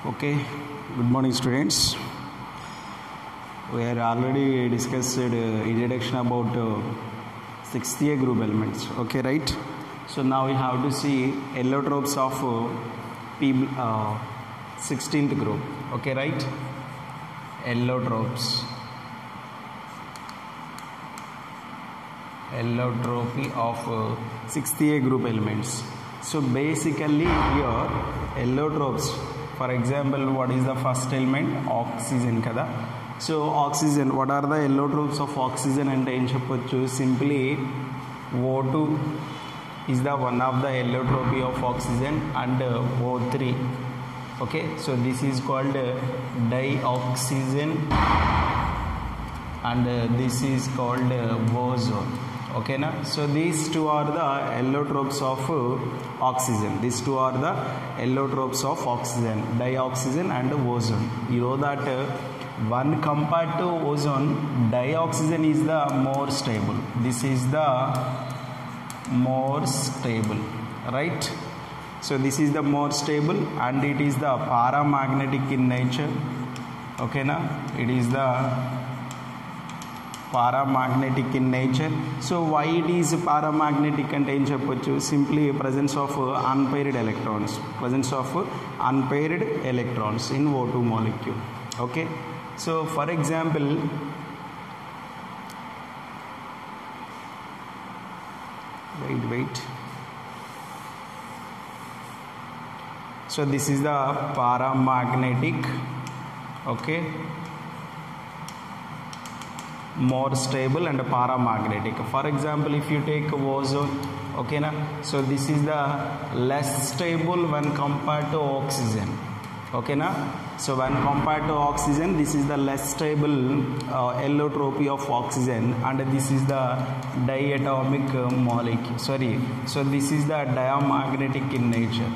Okay, good morning students. We have already discussed introduction about 6th year group elements. Okay, right? So now we have to see allotropes of 16th group. Okay, right? Allotropes. Allotropy of 6th year group elements. So basically here allotropes, for example, what is the first element? Oxygen kada. So oxygen, what are the allotropes of oxygen and simply O2 is the one of the allotropy of oxygen and O3. Okay, so this is called dioxygen and this is called ozone. Okay na? So these two are the allotropes of oxygen. These two are the allotropes of oxygen, dioxygen and ozone. You know that one compared to ozone, dioxygen is the more stable. This is the more stable, right? So this is the more stable and it is the paramagnetic in nature. Okay na? It is the paramagnetic in nature. So why it is paramagnetic and simply presence of unpaired electrons, presence of unpaired electrons in O2 molecule. Okay, so for example, wait. So this is the paramagnetic. Okay, more stable and paramagnetic. For example, if you take ozone, okay na, so this is the less stable when compared to oxygen. Okay na, so when compared to oxygen, this is the less stable allotropy of oxygen and this is the diatomic molecule. So this is the diamagnetic in nature.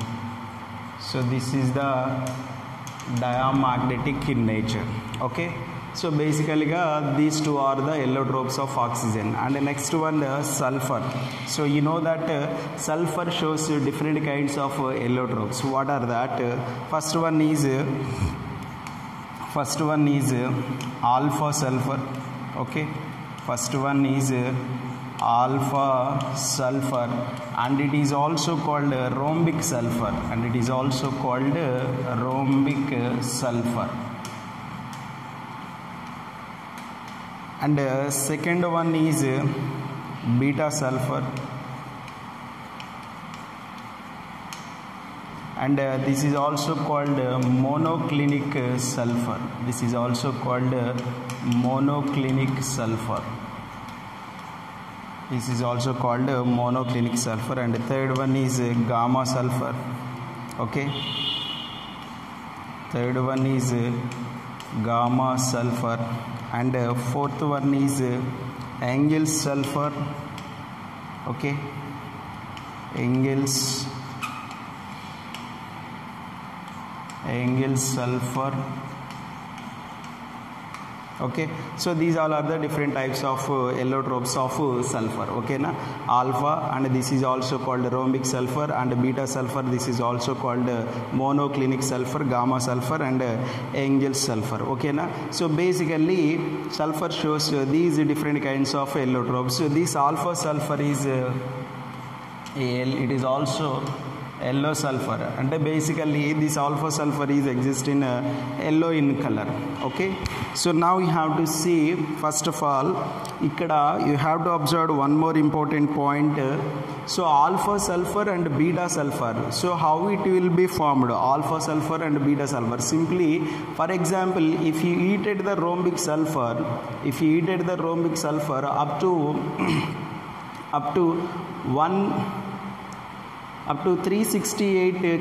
So this is the diamagnetic in nature. Okay, so basically these two are the allotropes of oxygen. And the next one, sulfur. So you know that sulfur shows different kinds of allotropes. What are that? First one is alpha sulfur. Okay, first one is alpha sulfur and it is also called rhombic sulfur and it is also called rhombic sulfur. And second one is beta sulfur and this is also called monoclinic sulfur. This is also called monoclinic sulfur. This is also called monoclinic sulfur. And third one is gamma sulfur. Okay, third one is gamma sulfur. And fourth one is Engels sulfur. Okay, Engels sulfur. Okay, so these all are the different types of allotropes of sulfur. Okay na, alpha and this is also called rhombic sulfur, and beta sulfur, this is also called monoclinic sulfur, gamma sulfur and Engels sulfur. Okay na, so basically sulfur shows these different kinds of allotropes. So this alpha sulfur is it is also yellow sulfur and basically this alpha sulfur is exist in yellow in color. Okay, so now you have to see, first of all ikkada you have to observe one more important point. So alpha sulfur and beta sulfur, so how it will be formed, alpha sulfur and beta sulfur? Simply, for example, if you heated the rhombic sulfur, up to 368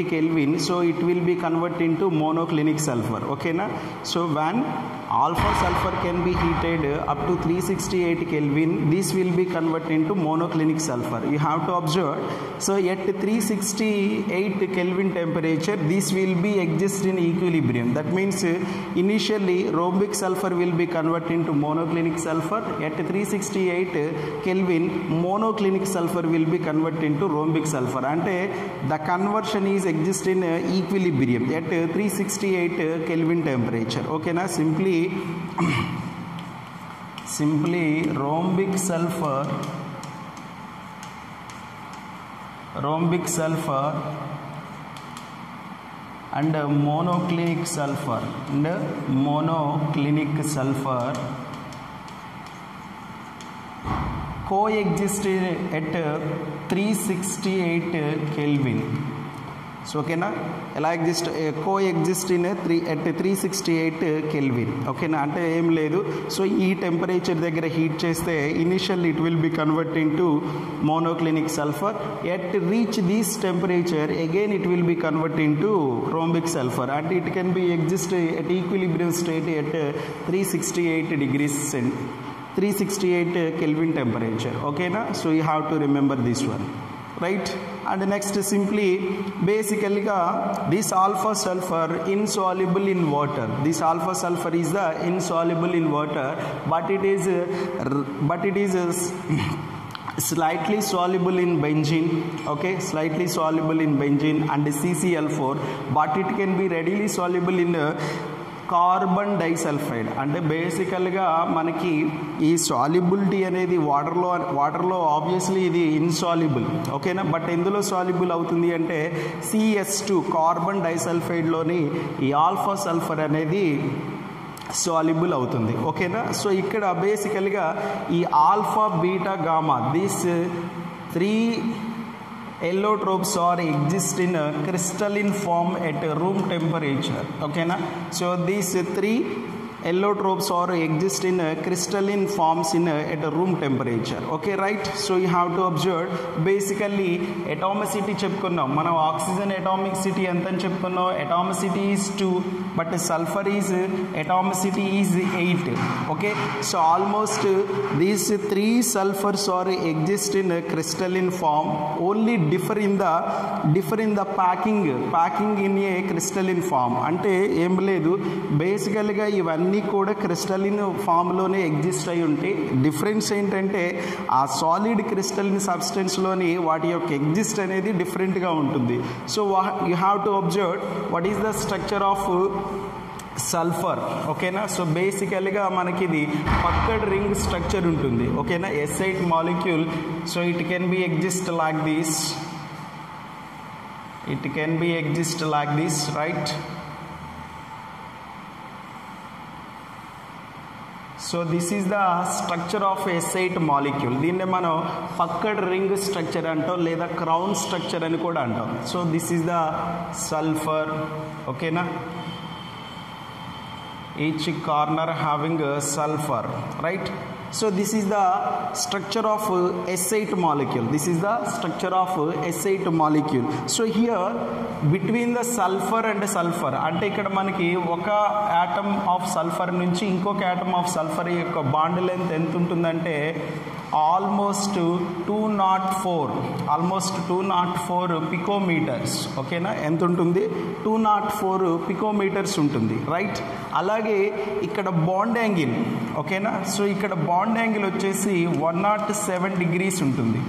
Kelvin, so it will be converted into monoclinic sulfur. Okay na, so when alpha sulfur can be heated up to 368 Kelvin, this will be converted into monoclinic sulfur. You have to observe, so at 368 Kelvin temperature, this will be exist in equilibrium. That means initially rhombic sulfur will be converted into monoclinic sulfur. At 368 Kelvin, monoclinic sulfur will will be converted into rhombic sulfur. And the conversion is exist in equilibrium at 368 Kelvin temperature. Okay na, simply rhombic sulfur and monoclinic sulfur coexist at 368 Kelvin. So okay na, coexist in at 368 Kelvin. Okay na, ante em ledu. So ee temperature దగ్గర heat చేస్తే initially it will be converted into monoclinic sulfur. At reach this temperature again it will be converted into rhombic sulfur, and it can be exist at equilibrium state at 368 Kelvin temperature. Okay na, so you have to remember this one, right? And next, simply basically this alpha sulfur insoluble in water. This alpha sulfur is the insoluble in water, but it is slightly soluble in benzene. Okay, slightly soluble in benzene and CCl4, but it can be readily soluble in carbon disulphide. అంటే బేసికల్గా మనకి ఈ solubility అనేది వాటర్లో obviously ఇది insoluble. ఓకేనా, but ఎందులో soluble అవుతుంది అంటే CS2 కార్బన్ డైసల్ఫైడ్లోని ఈ ఆల్ఫా సల్ఫర్ అనేది సాల్యుబుల్ అవుతుంది. ఓకేనా, సో ఇక్కడ బేసికల్గా ఈ alpha beta gamma these 3 allotropes are exist in a crystalline form at room temperature. Okay na, so these 3 allotropes are exist in crystalline forms at a room temperature. Okay, right? So you have to observe basically atomicity చెప్పుకున్నాం మనం. Oxygen atomicity ఎంత అని చెప్పుకున్నాం? atomicity is 2, but sulfur is atomicity is 8. Okay, so almost these 3 sulfurs are exist in a crystalline form, only differ in the packing in a crystalline form. అంటే ఏం లేదు, బేసికల్గా ఇవన్నీ కూడా క్రిస్టలిన్ ఫామ్లోనే ఎగ్జిస్ట్ అయి ఉంటాయి. డిఫరెన్స్ ఏంటంటే ఆ సాలిడ్ క్రిస్టలిన్ సబ్స్టెన్స్లోని వాటి యొక్క ఎగ్జిస్ట్ అనేది డిఫరెంట్గా ఉంటుంది. So you have to observe what is the structure of sulphur. ఓకేనా, సో బేసికల్గా మనకి ఇది పక్కడ్ రింగ్ స్ట్రక్చర్ ఉంటుంది. ఓకేనా, S8 molecule. So it can be exist like this, right? So this is the structure of S8 molecule. దీన్నే మనం పక్కడ్ ring structure అంటాం, లేదా క్రౌన్ స్ట్రక్చర్ అని కూడా అంటాం. So this is the sulphur. ఓకేనా, each corner having sulphur, right? So this is the structure of S8 molecule. This is the structure of S8 molecule. So here between the sulfur and sulfur, అంటే ఇక్కడ మనకి ఒక atom of sulphur నుంచి ఇంకొక atom of sulphur యొక్క bond length ఎంత ఉంటుందంటే almost 204 పికోమీటర్స్. ఓకేనా, ఎంత ఉంటుంది? 204 పికోమీటర్స్ ఉంటుంది, రైట్? అలాగే ఇక్కడ బాండ్ యాంగిల్, ఓకేనా, సో ఇక్కడ బాండ్ యాంగిల్ వచ్చేసి 107 degrees ఉంటుంది.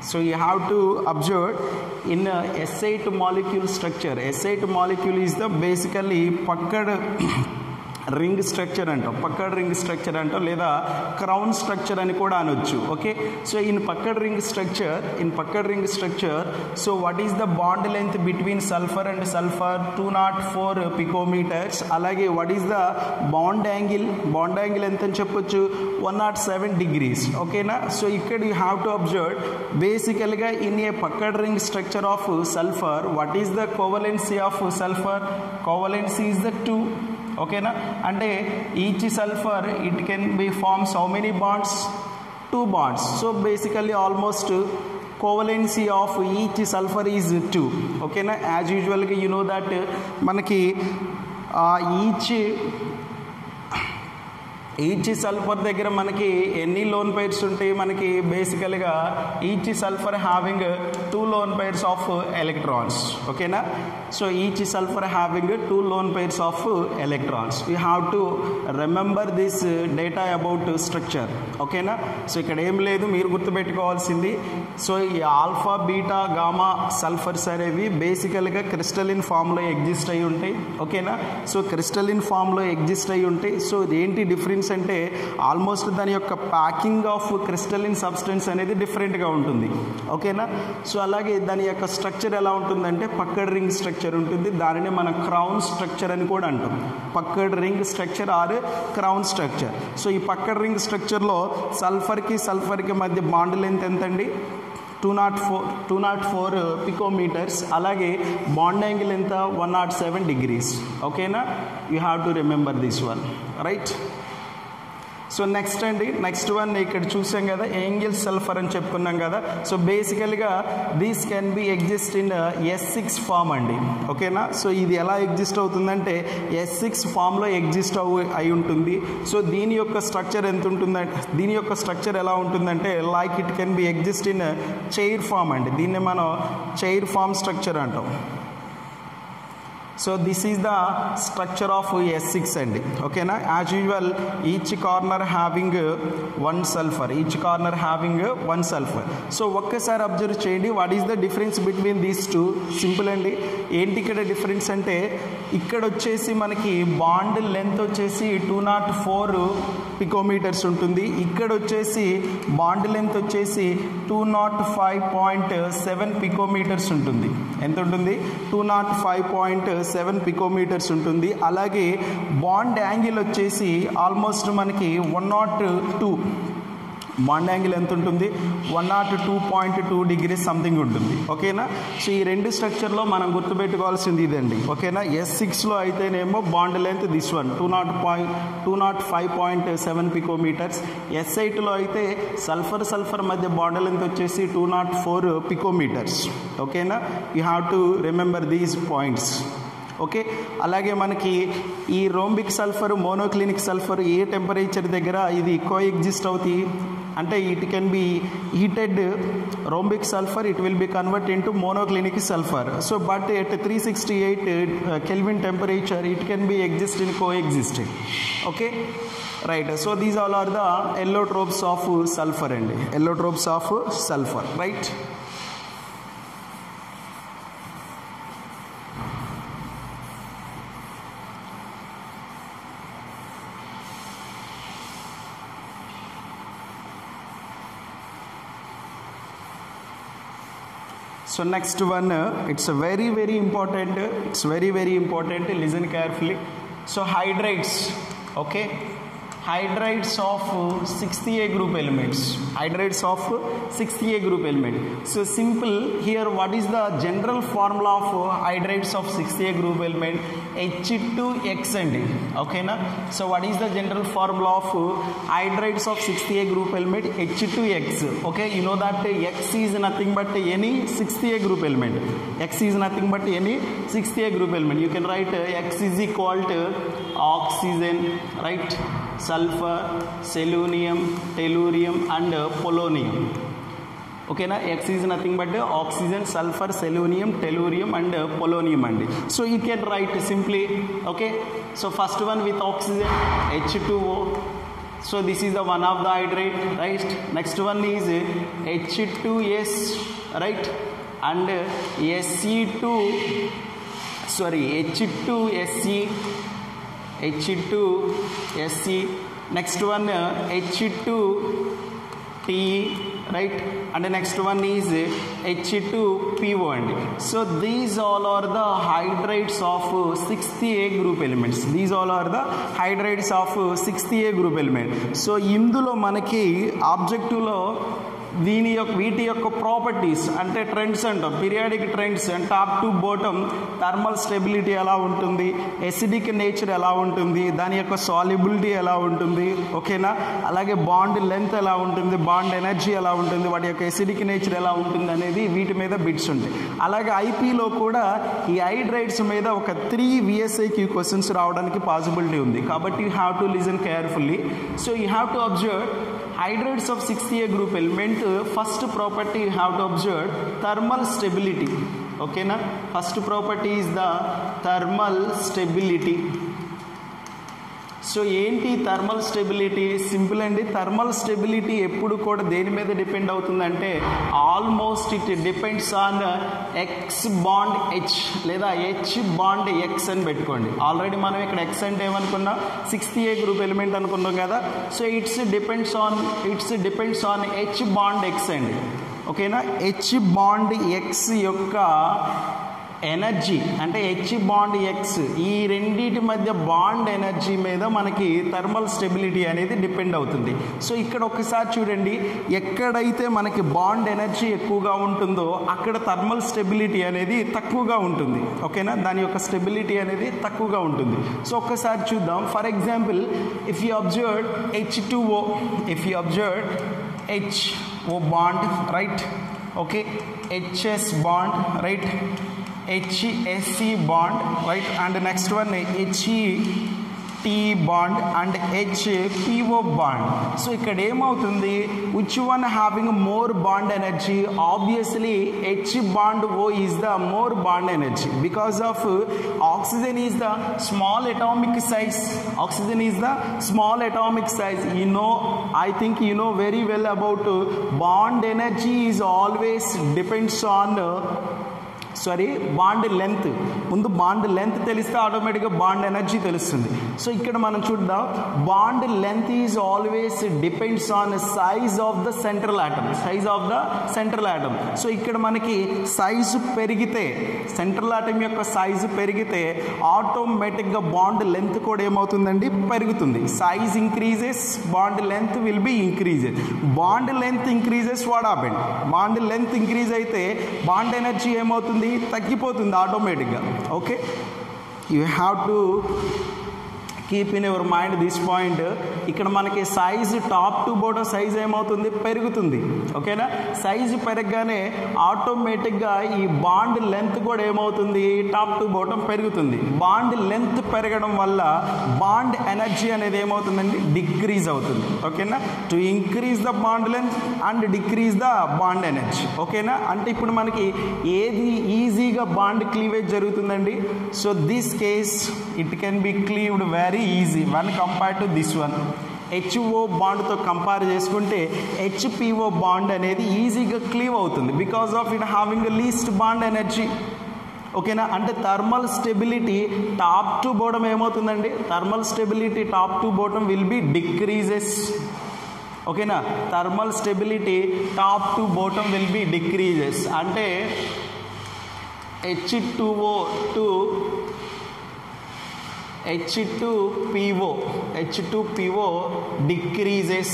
So you have to observe in S8 molecule structure. S8 molecule is the basically packed ring structure అంటాం, పక్కడ్ రింగ్ స్ట్రక్చర్ అంటాం, లేదా క్రౌన్ స్ట్రక్చర్ అని కూడా అనొచ్చు. Okay, so in packed ring structure so what is the bond length between sulphur and sulphur? 204 picometres. అలాగే what is the bond angle ఎంత అని చెప్పొచ్చు? 107 degrees. ఓకేనా, సో ఇక్కడ యూ హ్యావ్ టు అబ్జర్వ్ బేసికల్గా in a packed ring structure of sulphur what is the covalency of sulphur? Covalency is the 2. ఓకేనా, అంటే each sulphur it can be forms how many bonds? 2 bonds. So basically almost covalency of each sulphur is 2. ఓకేనా, as యూజువల్గా you know that మనకి each sulphur దగ్గర మనకి ఎన్ని lone pairs ఉంటాయి? మనకి బేసికల్గా each sulphur having 2 lone pairs of electrons. ఓకేనా? So each sulphur having 2 lone pairs of electrons. We have to remember this data about structure. ఓకేనా? సో ఇక్కడ ఏం లేదు, మీరు గుర్తుపెట్టుకోవాల్సింది. సో ఈ ఆల్ఫా బీటా గామా సల్ఫర్స్ అనేవి బేసికల్గా క్రిస్టలిన్ ఫామ్లో ఎగ్జిస్ట్ అయి ఉంటాయి. ఓకేనా? సో క్రిస్టలిన్ ఫామ్లో ఎగ్జిస్ట్ అయి ఉంటాయి. సో ఏంటి డిఫరెన్స్ అంటే ఆల్మోస్ట్ దాని యొక్క ప్యాకింగ్ ఆఫ్ క్రిస్టలిన్ సబ్స్టెన్స్ అనేది డిఫరెంట్గా ఉంటుంది. ఓకేనా? సో అలాగే దాని యొక్క స్ట్రక్చర్ ఎలా ఉంటుందంటే పక్కడ్ రింగ్ స్ట్రక్చర్ ఉంటుంది. దానిని మనం క్రౌన్ స్ట్రక్చర్ అని కూడా అంటాం. Packed ring structure or crown structure. So ఈ పక్కడ్ రింగ్ స్ట్రక్చర్లో సల్ఫర్కి మధ్య బాండ్ లెంత్ ఎంత అండి? 204 పికోమీటర్స్. అలాగే బాండ్ యాంగిల్ ఎంత? 107 degrees. ఓకేనా? You have to remember this one, right? So next అండి, నెక్స్ట్ వన్ ఇక్కడ చూసాం కదా, ఏంగిల్ సల్ఫర్ అని చెప్పుకున్నాం కదా. సో బేసికల్గా these can be exist in S6 form అండి. ఓకేనా? సో ఇది ఎలా ఎగ్జిస్ట్ అవుతుందంటే S6 ఫామ్లో ఎగ్జిస్ట్ అయి ఉంటుంది. సో దీని యొక్క స్ట్రక్చర్ ఎంత ఉంటుందంటే, దీని యొక్క స్ట్రక్చర్ ఎలా ఉంటుందంటే like it can be exist in chair form అండి. దీన్ని మనం చైర్ ఫామ్ స్ట్రక్చర్ అంటాం. So this is the structure of S6 అండి. ఓకేనా? As usual each corner having 1 sulphur, each corner having 1 sulphur. So ఒక్కసారి అబ్జర్వ్ చేయండి, what is the difference between these two? Simple అండి. ఏంటి ఇక్కడ డిఫరెన్స్ అంటే ఇక్కడ వచ్చేసి మనకి బాండ్ లెంత్ వచ్చేసి 204 పికోమీటర్స్ ఉంటుంది. ఇక్కడ వచ్చేసి బాండ్ లెంత్ వచ్చేసి 205.7 పికోమీటర్స్ ఉంటుంది. ఎంత ఉంటుంది? 205.7 పికోమీటర్స్ ఉంటుంది. అలాగే బాండ్ యాంగిల్ వచ్చేసి ఆల్మోస్ట్ మనకి 102. బాండ్ యాంగిల్ ఎంత ఉంటుంది? 102.2 degrees సంథింగ్ ఉంటుంది. ఓకేనా? సో ఈ రెండు స్ట్రక్చర్లో మనం గుర్తుపెట్టుకోవాల్సింది ఇదండి. ఓకేనా? S6లో అయితేనేమో బాండ్ లెంత్ దిస్ వన్ 205.7 పికోమీటర్స్. S8లో అయితే సల్ఫర్ మధ్య బాండ్ లెంత్ వచ్చేసి 204 పికోమీటర్స్. ఓకేనా? You have to remember these points. Okay? అలాగే మనకి ఈ రోంబిక్ సల్ఫర్ మోనోక్లినిక్ సల్ఫర్ ఏ టెంపరేచర్ దగ్గర ఇది కో ఎగ్జిస్ట్ అవుతాయి అంటే it can B heated rhombic sulphur, it will be convert into monoclinic sulphur. So but at 368 Kelvin temperature it can be exist in coexisting. Okay, right? So these all are the allotropes of sulfur and allotropes of sulfur, right? So next one, it's a very important, it's very important, listen carefully. So hydrates, okay, hydrates of 60A group elements, hydrates of 60A group element. So simple here, what is the general formula of hydrates of 60A group element? H2X and okay na. So what is the general formula of hydrates of 60A group element? H2X. Okay, you know that X is nothing but any 60A group element. X is nothing but any 60A group element. You can write X is equal to oxygen, right? Sulfur, selenium, tellurium and polonium. Okay na, X is nothing but oxygen, sulfur, selenium, tellurium and polonium and so you can write simply. Okay, so first one with oxygen H2O, so this is the one of the hydrate, right? Next one is H2S, right? And H2SE, next one H2Te, right? And the next one is H2PO and so these all are the hydrates of 60A group elements. These all are the hydrates of 60A group element. So indulo manaki objective lo వీటి యొక్క properties అంటే trends అంటాం, periodic trends and top to bottom thermal stability ఎలా ఉంటుంది, acidic nature ఎలా ఉంటుంది, దాని యొక్క సాల్యుబిలిటీ ఎలా ఉంటుంది, ఓకేనా, అలాగే బాండ్ లెంత్ ఎలా ఉంటుంది, బాండ్ ఎనర్జీ ఎలా ఉంటుంది, వాటి యొక్క ఎసిడిక్ నేచర్ ఎలా ఉంటుంది అనేది వీటి మీద బిట్స్ ఉంటాయి. అలాగే ఐపీలో కూడా ఈ హైడ్రైడ్స్ మీద ఒక 3 VSIQ క్వశ్చన్స్ రావడానికి పాసిబిలిటీ ఉంది. కాబట్టి you have to listen carefully. So you have to observe hydrates of 6th A group element. First property you have to observe thermal stability. Okay na, first property is the thermal stability. So ఏంటి thermal stability? Simple అండి. Thermal stability ఎప్పుడు కూడా దేని మీద depend అవుతుందంటే almost it depends on X bond H లేదా H bond X అని పెట్టుకోండి. ఆల్రెడీ మనం ఇక్కడ ఎక్స్ అంటే ఏమనుకున్నాం, 6th A గ్రూప్ ఎలిమెంట్ అనుకున్నాం కదా. So it's depends on H bond X అండి. ఓకేనా, హెచ్ బాండ్ ఎక్స్ యొక్క ఎనర్జీ అంటే హెచ్ బాండ్ ఎక్స్, ఈ రెండింటి మధ్య బాండ్ ఎనర్జీ మీద మనకి థర్మల్ స్టెబిలిటీ అనేది డిపెండ్ అవుతుంది. సో ఇక్కడ ఒకసారి చూడండి, ఎక్కడైతే మనకి బాండ్ ఎనర్జీ ఎక్కువగా ఉంటుందో అక్కడ థర్మల్ స్టెబిలిటీ అనేది తక్కువగా ఉంటుంది. ఓకేనా, దాని యొక్క స్టెబిలిటీ అనేది తక్కువగా ఉంటుంది. సో ఒక్కసారి చూద్దాం. For example, if you observe H2O, if you observe HO bond, right, okay, HS bond, right, HSC bond, right, and the next one HET bond and HPO bond. So ikkada em avutundi, which one having more bond energy? Obviously H bond O is the more bond energy because of oxygen is the small atomic size. Oxygen is the small atomic size. You know, I think you know very well about bond energy is always depends on bond length. ముందు bond length తెలిస్తే ఆటోమేటిక్గా bond energy తెలుస్తుంది. So ఇక్కడ మనం చూద్దాం, bond length is always depends on size of the central atom, size of the central atom. So ఇక్కడ మనకి size పెరిగితే, సెంట్రల్ ఆటమ్ యొక్క సైజు పెరిగితే ఆటోమేటిక్గా బాండ్ లెంత్ కూడా ఏమవుతుందండి, పెరుగుతుంది. Size increases, bond length will be increases. Bond length increases, what happened? Bond length increase అయితే బాండ్ ఎనర్జీ ఏమవుతుంది, తగ్గిపోతుంది ఆటోమేటిక్గా. Okay, you have to keep in your mind this point. ఇక్కడ మనకి size top to bottom size ఏమవుతుంది, పెరుగుతుంది. ఓకేనా, size పెరగగానే ఆటోమేటిక్గా ఈ బాండ్ లెంత్ కూడా ఏమవుతుంది, టాప్ టు బాటమ్ పెరుగుతుంది. బాండ్ లెంత్ పెరగడం వల్ల బాండ్ ఎనర్జీ అనేది ఏమవుతుందండి, డిక్రీజ్ అవుతుంది. ఓకేనా, to increase the bond length and decrease the bond energy. ఓకేనా, అంటే ఇప్పుడు మనకి ఏది ఈజీగా బాండ్ క్లీవేజ్ జరుగుతుందండి? So this case it can be cleaved very easy one compare to this one. HO బాండ్తో కంపేర్ చేసుకుంటే HPO బాండ్ అనేది ఈజీగా క్లీవ్ అవుతుంది because of it having least bond energy. ఓకేనా, అంటే thermal stability top to bottom ఏమవుతుందండి, thermal stability top to bottom will be decreases. ఓకేనా, thermal stability top to bottom will be decreases. అంటే H2O to H2PO decreases.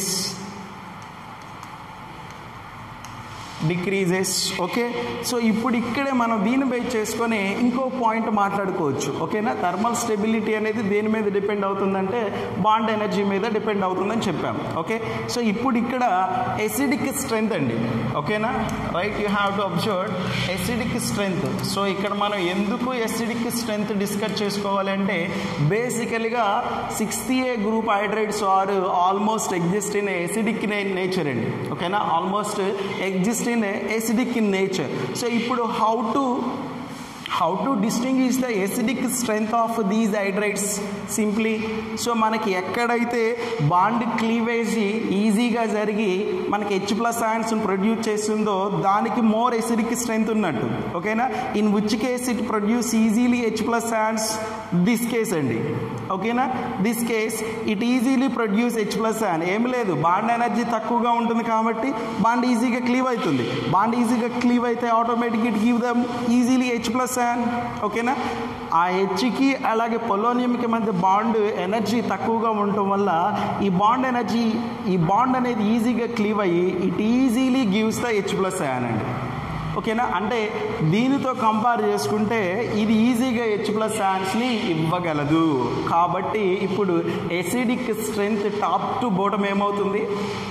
Okay, so ఇప్పుడు ఇక్కడే మనం దీన్ని base చేసుకొని ఇంకో పాయింట్ మాట్లాడుకోవచ్చు. ఓకేనా, థర్మల్ స్టెబిలిటీ అనేది దేని మీద డిపెండ్ అవుతుందంటే బాండ్ ఎనర్జీ మీద డిపెండ్ అవుతుందని చెప్పాము. ఓకే, సో ఇప్పుడు ఇక్కడ ఎసిడిక్ స్ట్రెంత్ అండి. ఓకేనా, right, you have to observe acidic strength. So ఇక్కడ మనం ఎందుకు ఎసిడిక్ స్ట్రెంత్ డిస్కస్ చేసుకోవాలంటే బేసికల్గా 6th A group hydrides are almost exist in acidic nature అండి. ఓకేనా, almost exist in acidic in nature. So ఇప్పుడు how to distinguish the acidic strength of these hydrates? Simply, so మనకి ఎక్కడైతే bond cleavage ఈజీగా జరిగి మనకి H+ ions ప్రొడ్యూస్ చేస్తుందో దానికి మోర్ ఎసిడిక్ స్ట్రెంత్ ఉన్నట్టు. ఓకేనా, in which case it produce easily H+ ions this case అండి. ఓకేనా, this case it easily produce H plus an. ఏమి లేదు, బాండ్ ఎనర్జీ తక్కువగా ఉంటుంది కాబట్టి బాండ్ ఈజీగా క్లీవ్ అవుతుంది. బాండ్ ఈజీగా క్లీవ్ అయితే automatic it give them easily H plus an. ఓకేనా, ఆ హెచ్కి అలాగే పొలోనియంకి మధ్య బాండ్ ఎనర్జీ తక్కువగా ఉండటం వల్ల ఈ బాండ్ అనేది ఈజీగా క్లీవ్ అయ్యి it easily gives the H plus an అండి. ఓకేనా, అంటే దీనితో కంపేర్ చేసుకుంటే ఇది ఈజీగా H ప్లస్ యాన్స్ని ఇవ్వగలదు. కాబట్టి ఇప్పుడు acidic strength top to bottom ఏమవుతుంది,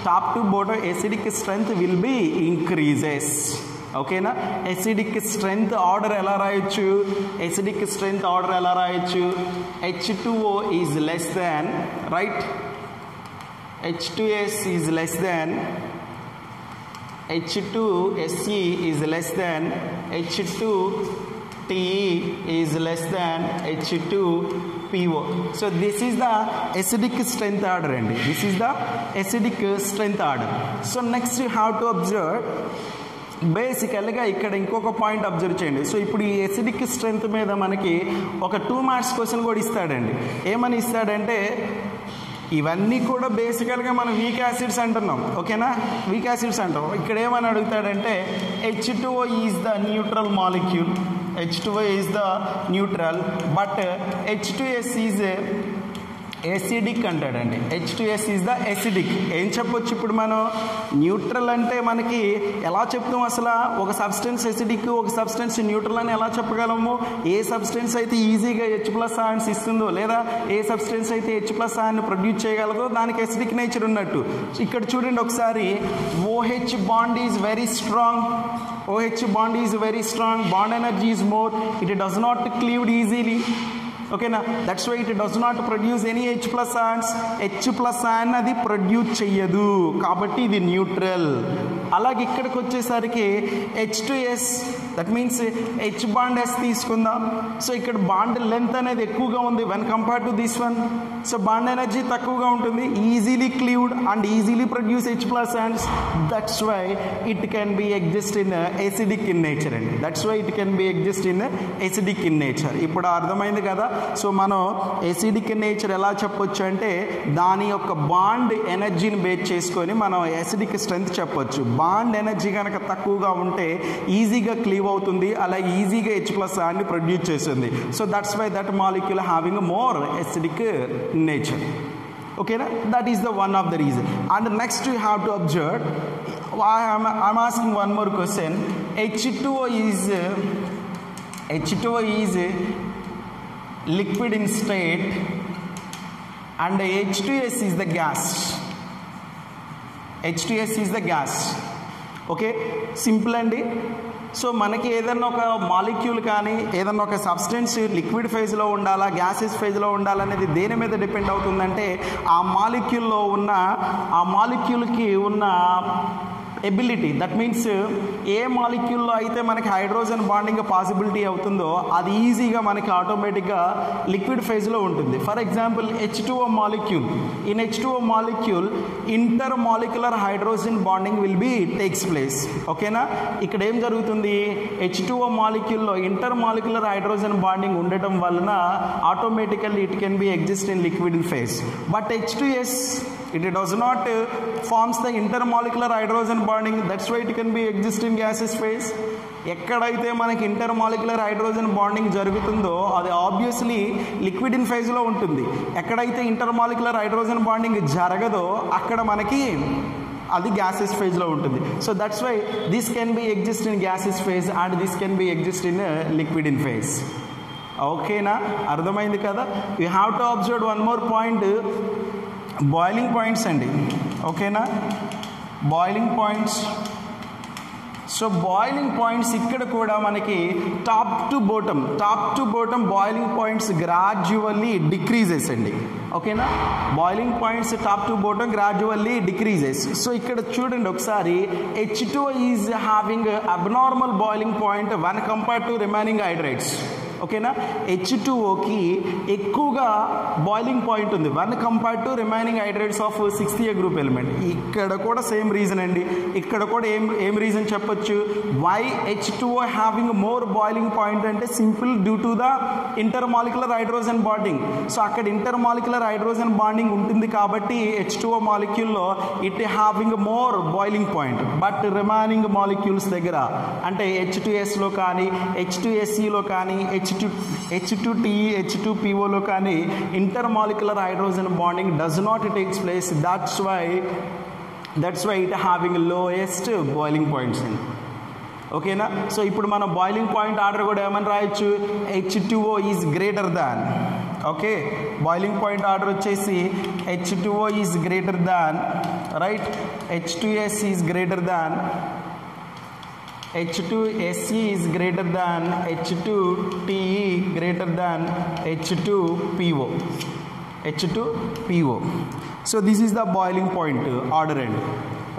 top to bottom acidic strength will be increases. ఓకేనా, ఎసిడిక్ స్ట్రెంగ్త్ ఆర్డర్ ఎలా రాయొచ్చు, ఎసిడిక్ స్ట్రెంగ్త్ ఆర్డర్ ఎలా రాయొచ్చు, H2O is less than, right, H2S is less than, H2Se is less than, H2Te is less than H2PO. So this is the acidic strength order and this is the acidic strength order. So next you have to observe బేసికల్గా ఇక్కడ ఇంకొక point observe చేయండి. So ఇప్పుడు ఈ acidic strength మీద మనకి ఒక 2 marks question కూడా ఇస్తాడండి. ఏమని ఇస్తాడంటే ఇవన్నీ కూడా బేసికల్గా మనం వీక్ యాసిడ్స్ అంటున్నాం. ఓకేనా, వీక్ యాసిడ్స్ అంటాం. ఇక్కడ ఏమని అడుగుతాడంటే H2O is the neutral molecule, H2O is the neutral but H2S is acidic అంటాడండి. H2S is the acidic. ఏం చెప్పొచ్చు ఇప్పుడు మనం, న్యూట్రల్ అంటే మనకి ఎలా చెప్తాం, అసలు ఒక సబ్స్టెన్స్ ఎసిడిక్ ఒక సబ్స్టెన్స్ న్యూట్రల్ అని ఎలా చెప్పగలము, ఏ సబ్స్టెన్స్ అయితే ఈజీగా H ప్లస్ ఆయిన్స్ ఇస్తుందో లేదా ఏ సబ్స్టెన్స్ అయితే H ప్లస్ ఆయిన్ ప్రొడ్యూస్ చేయగలదో దానికి ఎసిడిక్ నేచర్ ఉన్నట్టు. ఇక్కడ చూడండి ఒకసారి, OH bond is very strong, OH bond is very strong, bond energy is more, it does not cleaved easily. ఓకేనా, that's why it does not produce any H plus ions. H plus ion అది produce చెయ్యదు కాబట్టి ఇది neutral. అలాగే ఇక్కడికి వచ్చేసరికి H2S, that means H bond S తీసుకుందాం. So ఇక్కడ బాండ్ లెంత్ అనేది ఎక్కువగా ఉంది when compare to this one. So bond energy తక్కువగా ఉంటుంది, easily cleaved and easily produce H plus ions. That's why it can be exist in acidic in nature అండి. That's why it can be exist in acidic in nature. ఇప్పుడు అర్థమైంది కదా. So మనం acidic nature ఎలా చెప్పొచ్చు అంటే దాని యొక్క బాండ్ ఎనర్జీని బేస్ చేసుకొని మనం ఎసిడిక్ స్ట్రెంగ్త్ చెప్పొచ్చు. బాండ్ ఎనర్జీ కనుక తక్కువగా ఉంటే ఈజీగా క్లీవ్ అవుతుంది, అలాగే ఈజీగా H ప్లస్ ఆయిన్ని ప్రొడ్యూస్ చేస్తుంది. So that's why that molecule having more acidic nature. ఓకేనా, that is the one of the reason. And next you have to observe, I'm asking one more question. H2O is liquid in state and H2S is the gas. H2S is the gas. Okay, simple అండి. So మనకి ఏదన్నా ఒక molecule కానీ ఏదన్నా ఒక substance liquid ఫేజ్లో ఉండాలా gases ఫేజ్లో ఉండాలనేది దేని మీద డిపెండ్ అవుతుందంటే ఆ మాలిక్యూల్కి ఉన్న ఎబిలిటీ. దట్ మీన్స్ ఏ మాలిక్యూల్లో అయితే మనకి హైడ్రోజన్ బాండింగ్ పాసిబిలిటీ అవుతుందో అది ఈజీగా మనకి ఆటోమేటిక్గా లిక్విడ్ ఫేజ్లో ఉంటుంది. For example H2O molecule, in H2O molecule inter molecular hydrogen bonding will be takes place. ఓకేనా, ఇక్కడ ఏం జరుగుతుంది, H2O మాలిక్యూల్లో ఇంటర్ మాలిక్యులర్ హైడ్రోజన్ బాండింగ్ ఉండటం వలన automatically it can be exist in liquid phase. But H2S it does not forms the intermolecular hydrogen bonding, that's why it can be exist in gaseous phase. ఎక్కడైతే మనకి intermolecular hydrogen bonding జరుగుతుందో అది obviously liquid in ఫేజ్లో ఉంటుంది. ఎక్కడైతే intermolecular hydrogen bonding జరగదో అక్కడ మనకి అది గ్యాసెస్ ఫేజ్లో ఉంటుంది. So that's why this can be exist in gases phase and this can be exist in liquid in phase. ఓకేనా, అర్థమైంది కదా. You have to observe one more point, boiling points అండి. ఓకేనా, boiling points. So boiling points ఇక్కడ కూడా మనకి top to bottom boiling points gradually decreases అండి. ఓకేనా, boiling points top to bottom gradually decreases. So ఇక్కడ చూడండి ఒకసారి, H2O is having abnormal boiling point one compare to remaining hydrates. ఓకేనా. H2Oకి ఎక్కువగా బాయిలింగ్ పాయింట్ ఉంది one compared to remaining hydrates of 6th group element. ఇక్కడ కూడా సేమ్ రీజన్ అండి, ఇక్కడ కూడా ఏం రీజన్ చెప్పొచ్చు, why H2O having more boiling point అంటే simple due to the intermolecular hydrogen bonding. So అక్కడ ఇంటర్మాలిక్యులర్ హైడ్రోజన్ బాండింగ్ ఉంటుంది కాబట్టి H2O మాలిక్యూల్లో it having more boiling point. But remaining molecules దగ్గర అంటే H2Sలో కానీ H2Seలో కానీ H2TE H2POలో కానీ intermolecular hydrogen bonding does not takes place. That's why it having lowest boiling points అండి. ఓకేనా. సో ఇప్పుడు మనం బాయిలింగ్ పాయింట్ ఆర్డర్ కూడా ఏమని రాయొచ్చు, H2O is greater than. Okay, boiling point order వచ్చేసి H2O is greater than, right, H2S is greater than, H2Se is greater than, H2TE greater than H2PO. So this is the boiling point order end.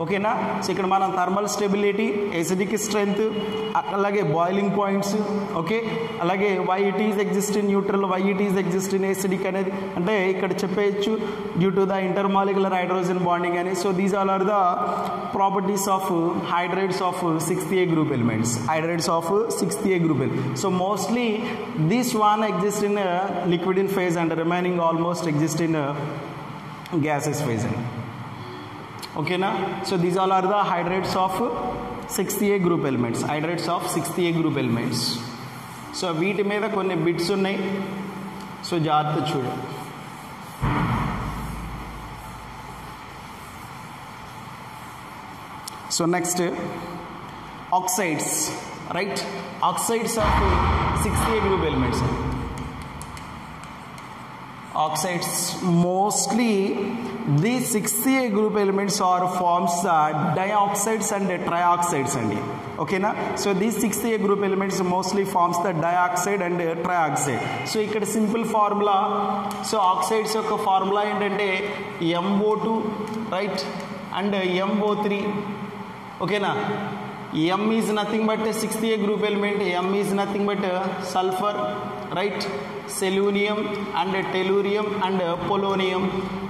ఓకేనా. So ఇక్కడ మనం thermal stability, acidic strength, అలాగే boiling points, okay, అలాగే why it is exist in neutral, why it is exist in acidic అనేది అంటే ఇక్కడ చెప్పేయచ్చు due to the intermolecular hydrogen bonding అని. So these all are the properties of hydrates of 6th group elements, hydrates of 6th group elements. So mostly this one exists in a liquid in phase and remaining almost exist in a gaseous phase. ఓకేనా. So these all are the hydrates of 6th group elements, hydrates of 6th group elements. So వీటి మీద కొన్ని bits ఉన్నాయి, so జాగ్రత్త చూడండి. So next oxides, right, oxides of 6th group elements. Oxides, mostly these 6th group elements are forms dioxides and trioxides andi. Okay na. So these 6th group elements mostly forms the dioxide and trioxide. So ikkada simple formula, so oxides yokka formula entante MO2, right, and MO3. Okay na. M is nothing but a 6th group element, M is nothing but sulfur, right, selenium and tellurium and polonium.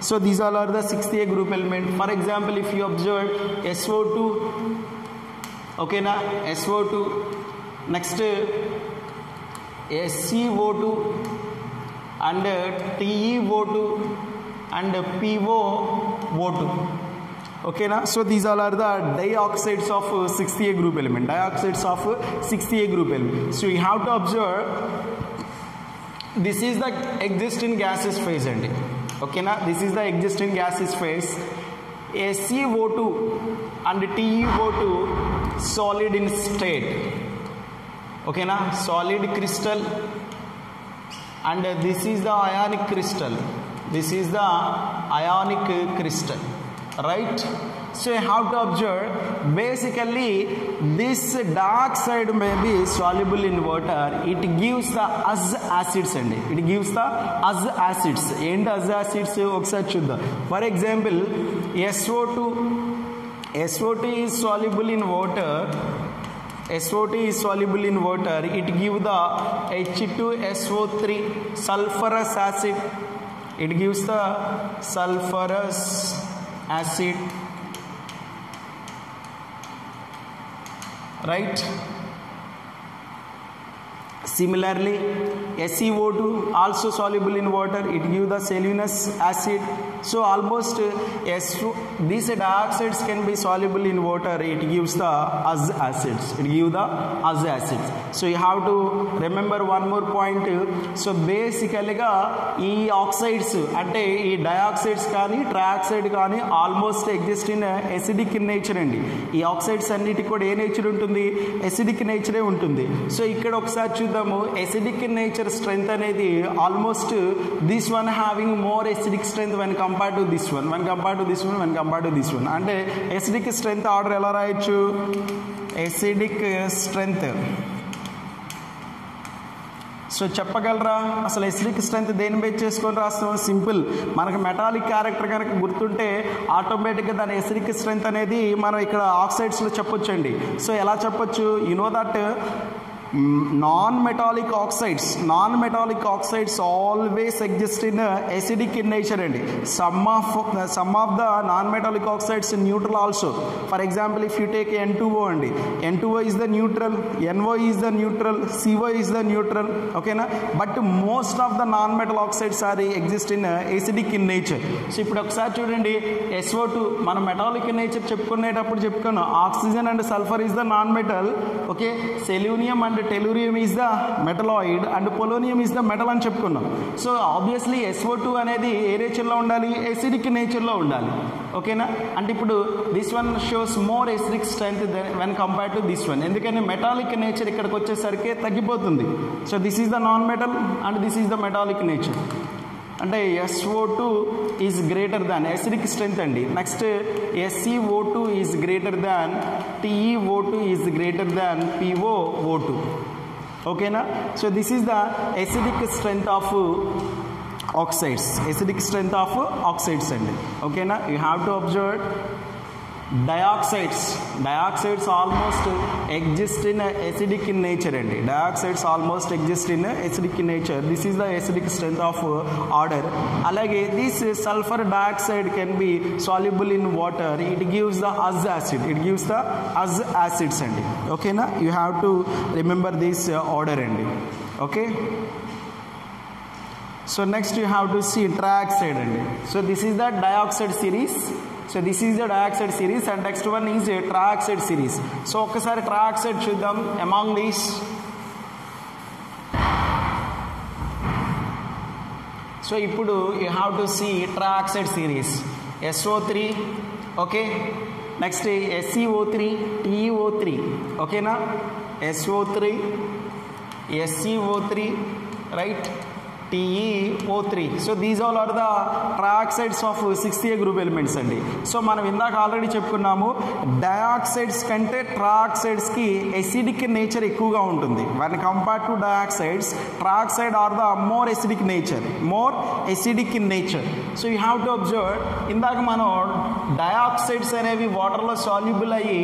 So these all are the 6th group element. For example, if you observe SO2, okay na, SO2, next SCO2 and TeO2 and POO2. Okay na. So these all are the dioxides of 6th group element, dioxides of 6th group element. So you have to observe this is the existing gaseous phase andi. Okay na. This is the existing gaseous phase. SCO2 and TeO2 solid in state. Okay na. Solid crystal, and this is the ionic crystal. This is the ionic crystal, right. So you have to observe basically this dioxide may be soluble in water. It gives the Az acids andi. It gives the Az acids. And Az acids oksaరి chuddam. For example, SO2 is soluble in water. SO2 is soluble in water. It gives the H2SO3 sulfurous acid. It gives the sulfurous acid, right. Similarly, SeO2 also soluble in water. It gives the salinous acid. So almost these dioxides can be soluble in water. It gives the Az acids. It gives the Az acids. So you have to remember one more point. So basically ఈ oxides అంటే ఈ dioxides కానీ trioxide కానీ almost exist in acidic nature అండి. ఈ oxides అన్నిటికి కూడా ఏ nature ఉంటుంది, ఎసిడిక్ నేచరే ఉంటుంది. సో ఇక్కడ ఒకసారి చూద్దాము. ఎసిడిక్ నేచర్ స్ట్రెంగ్త్ అనేది almost this one having more acidic strength when compare to this one, అంటే ఎసిడిక్ స్ట్రెంగ్త్ ఆర్డర్ ఎలా రాయొచ్చు, ఎసిడిక్ స్ట్రెంగ్త్. సో చెప్పగలరా అసలు ఎసిడిక్ స్ట్రెంగ్త్ దేని బేస్ చేసుకొని రాస్తాం? సింపుల్, మనకు మెటాలిక్ క్యారెక్టర్ కనుక గుర్తుంటే ఆటోమేటిక్గా దాని ఎసిడిక్ స్ట్రెంగ్త్ అనేది మనం ఇక్కడ ఆక్సైడ్స్లో చెప్పొచ్చు అండి. సో ఎలా చెప్పొచ్చు, you know that non-metallic oxides always exist in acidic in nature and some of the non-metallic oxides neutral also. For example, if you take N2O and N2O is the neutral, NO is the neutral, CO is the neutral, okay na? But most of the non-metal oxides are exist in acidic in nature. So ఇప్పుడు ఒకసారి చూడండి, SO2 మన metallic in nature చెప్పుకునేటప్పుడు చెప్పుకున్నాం, oxygen and sulphur is the non metal, okay, selenium and tellurium is the metalloid and polonium is the metal అని చెప్పుకున్నాం. So obviously SO2 అనేది ఏ నేచర్లో ఉండాలి, ఎసిడిక్ నేచర్లో ఉండాలి, ఓకేనా. అంటే ఇప్పుడు this one shows more acidic strength when compare to this one, ఎందుకని మెటాలిక్ నేచర్ ఇక్కడికి వచ్చేసరికి తగ్గిపోతుంది. So this is the non metal and this is the metallic nature. అంటే SO2 is greater than acidic strength అండి. Next SeO2 is greater than TeO2 is greater than PoO2, ఓకేనా. So this is the acidic strength of oxides, acidic strength of oxides అండి, ఓకేనా. You have to observe dioxides almost exist in acidic in nature and dioxides almost exist in acidic in nature. This is the acidic strength of order. Alage this sulfur dioxide can be soluble in water, it gives the Az acids and okay na. You have to remember this order and okay. So next you have to see trioxide and so this is the dioxide series. So this is the dioxide series and next one is a trioxide series. So ఒకసారి trioxide చూద్దాం. Among these so ఇప్పుడు you have to see trioxide series SO3, okay, next SeO3, TeO3, okay na, SO3, SeO3, right, TeO3. So these all are the trioxides of 6A group elements అండి. So మనం ఇందాక already చెప్పుకున్నాము, dioxides కంటే ట్రయాక్సైడ్స్కి acidic nature ఎక్కువగా ఉంటుంది. when compared to dioxides, trioxide are the more acidic in nature. So you have to observe, ఇందాక మనం dioxides అనేవి వాటర్లో సాల్యుబుల్ అయ్యి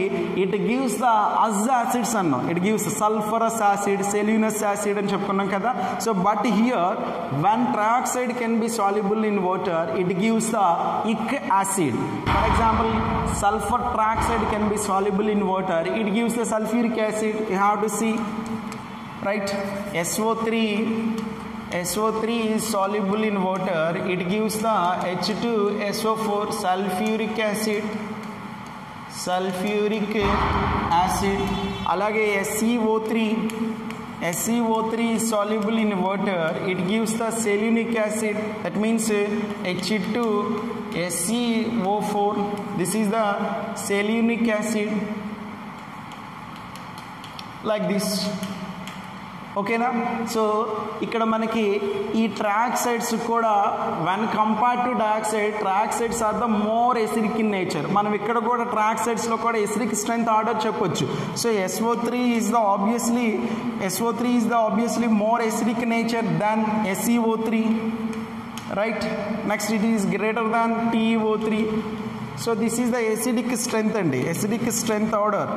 it gives the ous acids అన్నాం, it gives sulphurous acid, selenous acid అని చెప్పుకున్నాం కదా. So but here when trioxide can be soluble in water, it gives the ic acid. For example, sulfur trioxide can be soluble in water, it gives the sulfuric acid. You have to see, right, SO3 is soluble in water, it gives the H2SO4 sulfuric acid. అలాగే SeO3 is soluble in water, it gives the selenic acid, that means H2SeO4, this is the selenic acid, like this, okay na. So ఇక్కడ మనకి ఈ trioxides కూడా when compared to dioxide, trioxides are the more acidic in nature. మనం ఇక్కడ కూడా ట్రయాక్సైడ్స్లో కూడా acidic strength order చెప్పొచ్చు. So SO3 is the obviously more acidic nature than SeO3, right. Next it is greater than TeO3. So this is the acidic strength and acidic strength order.